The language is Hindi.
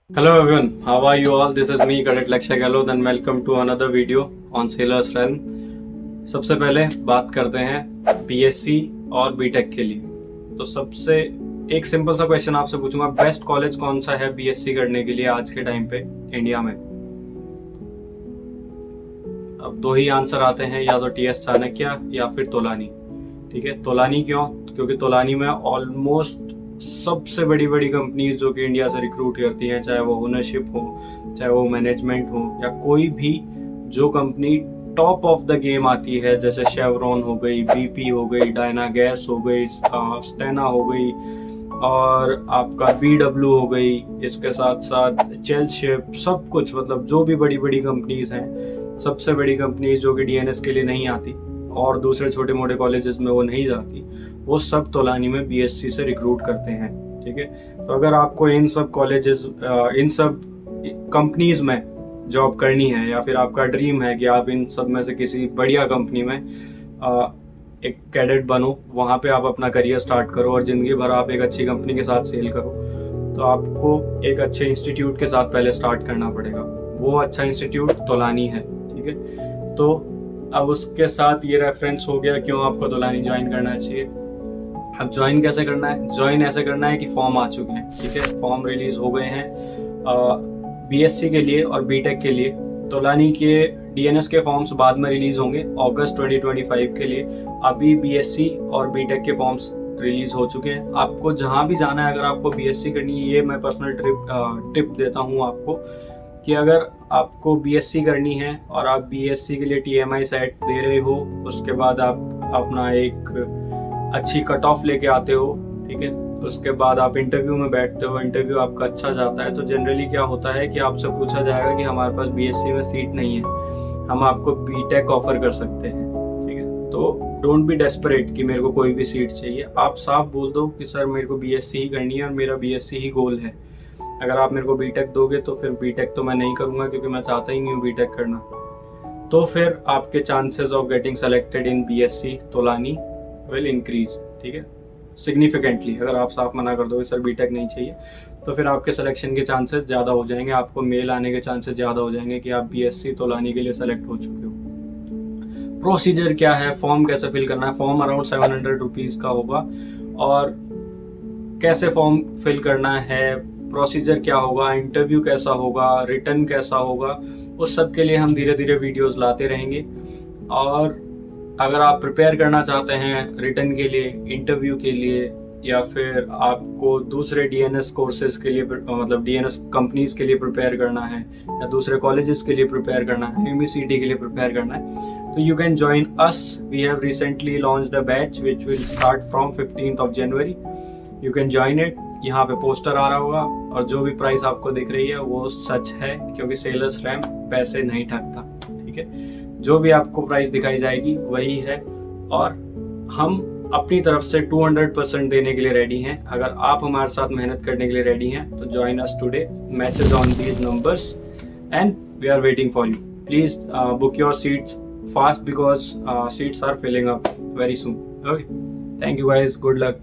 Hello everyone, how are you all? This is me, Cadet Lakshay Gehlot and welcome to another video on Sailor's Run. सबसे पहले बात करते हैं बीएससी और बीटेक के लिए। तो सबसे एक सिंपल सा क्वेश्चन आपसे पूछूंगा, बेस्ट कॉलेज कौन सा है बीएससी करने के लिए आज के टाइम पे इंडिया में? अब दो ही आंसर आते हैं, या तो टीएस चाणक्य या फिर तोलानी। ठीक है, तोलानी क्यों? क्योंकि तोलानी में ऑलमोस्ट सबसे बड़ी बड़ी कंपनीज जो कि इंडिया से रिक्रूट करती हैं, चाहे वो ओनरशिप हो, चाहे वो मैनेजमेंट हो, या कोई भी जो company top of the game आती है, जैसे शेवरॉन हो गई, बीपी हो गई, डायना गैस हो गई, स्टेना हो गई, और आपका बीडब्ल्यू हो गई, इसके साथ साथ चेलशिप, सब कुछ, मतलब जो भी बड़ी बड़ी कंपनीज हैं, सबसे बड़ी कंपनीज जो कि डीएनएस के लिए नहीं आती और दूसरे छोटे मोटे कॉलेजेस में वो नहीं जाती, वो सब तोलानी में बीएससी से रिक्रूट करते हैं। ठीक है, तो अगर आपको इन सब कॉलेजेस, इन सब कंपनीज में जॉब करनी है, या फिर आपका ड्रीम है कि आप इन सब में से किसी बढ़िया कंपनी में एक कैडेट बनो, वहाँ पे आप अपना करियर स्टार्ट करो और ज़िंदगी भर आप एक अच्छी कंपनी के साथ सेल करो, तो आपको एक अच्छे इंस्टीट्यूट के साथ पहले स्टार्ट करना पड़ेगा। वो अच्छा इंस्टीट्यूट तोलानी है। ठीक है, तो अब उसके साथ ये रेफरेंस हो गया क्यों आपको तोलानी ज्वाइन करना चाहिए। अब ज्वाइन कैसे करना है? ज्वाइन ऐसे करना है कि फॉर्म आ चुके हैं। ठीक है, फॉर्म रिलीज हो गए हैं बीएससी के लिए और बीटेक के लिए। तोलानी के डीएनएस के फॉर्म्स बाद में रिलीज होंगे अगस्त 2025 के लिए। अभी बीएससी और बीटेक के फॉर्म्स रिलीज हो चुके हैं। आपको जहाँ भी जाना है, अगर आपको बीएससी करनी है, ये मैं पर्सनल टिप देता हूँ आपको कि अगर आपको बीएससी करनी है और आप बीएससी के लिए टीएमआई सेट दे रहे हो, उसके बाद आप अपना एक अच्छी कट ऑफ लेके आते हो, ठीक है, उसके बाद आप इंटरव्यू में बैठते हो, इंटरव्यू आपका अच्छा जाता है, तो जनरली क्या होता है कि आपसे पूछा जाएगा कि हमारे पास बीएससी में सीट नहीं है, हम आपको बीटेक ऑफर कर सकते हैं। ठीक है, तो डोंट बी डेस्परेट कि मेरे को कोई भी सीट चाहिए। आप साफ बोल दो कि सर मेरे को बीएससी ही करनी है और मेरा बीएससी ही गोल है। अगर आप मेरे को बीटेक दोगे तो फिर बीटेक तो मैं नहीं करूँगा, क्योंकि मैं चाहता ही नहीं हूँ बीटेक करना। तो फिर आपके chances of getting selected in BSc Tolani will increase. ठीक है, सिग्निफिकेंटली। अगर आप साफ मना कर दोगे सर बीटेक नहीं चाहिए, तो फिर आपके सिलेक्शन के चांसेस ज़्यादा हो जाएंगे, आपको मेल आने के चांसेस ज़्यादा हो जाएंगे कि आप बीएससी तोलानी के लिए सेलेक्ट हो चुके हो। प्रोसीजर क्या है, फॉर्म कैसे फिल करना है? फॉर्म अराउंड 700 रुपीज़ का होगा। और कैसे फॉर्म फिल करना है, प्रोसीजर क्या होगा, इंटरव्यू कैसा होगा, रिटर्न कैसा होगा, उस सब के लिए हम धीरे धीरे वीडियोस लाते रहेंगे। और अगर आप प्रिपेयर करना चाहते हैं रिटर्न के लिए, इंटरव्यू के लिए, या फिर आपको दूसरे डीएनएस कोर्सेज के लिए, मतलब डीएनएस कंपनीज के लिए प्रिपेयर करना है, या दूसरे कॉलेजेस के लिए प्रिपेयर करना है, एमईसीटी के लिए प्रिपेयर करना है, तो you can join us. We have recently launched a batch which will start from 15th of January. You can join it. यहाँ पे पोस्टर आ रहा होगा, और जो भी प्राइस आपको दिख रही है वो सच है, क्योंकि सेलर्स रैम पैसे नहीं ठगता। ठीक है, जो भी आपको प्राइस दिखाई जाएगी वही है, और हम अपनी तरफ से 200% देने के लिए रेडी हैं। अगर आप हमारे साथ मेहनत करने के लिए रेडी हैं तो join us today, message on these numbers and we are waiting for you. Please book your seats fast because seats are filling up very soon. Okay, thank you guys, good luck.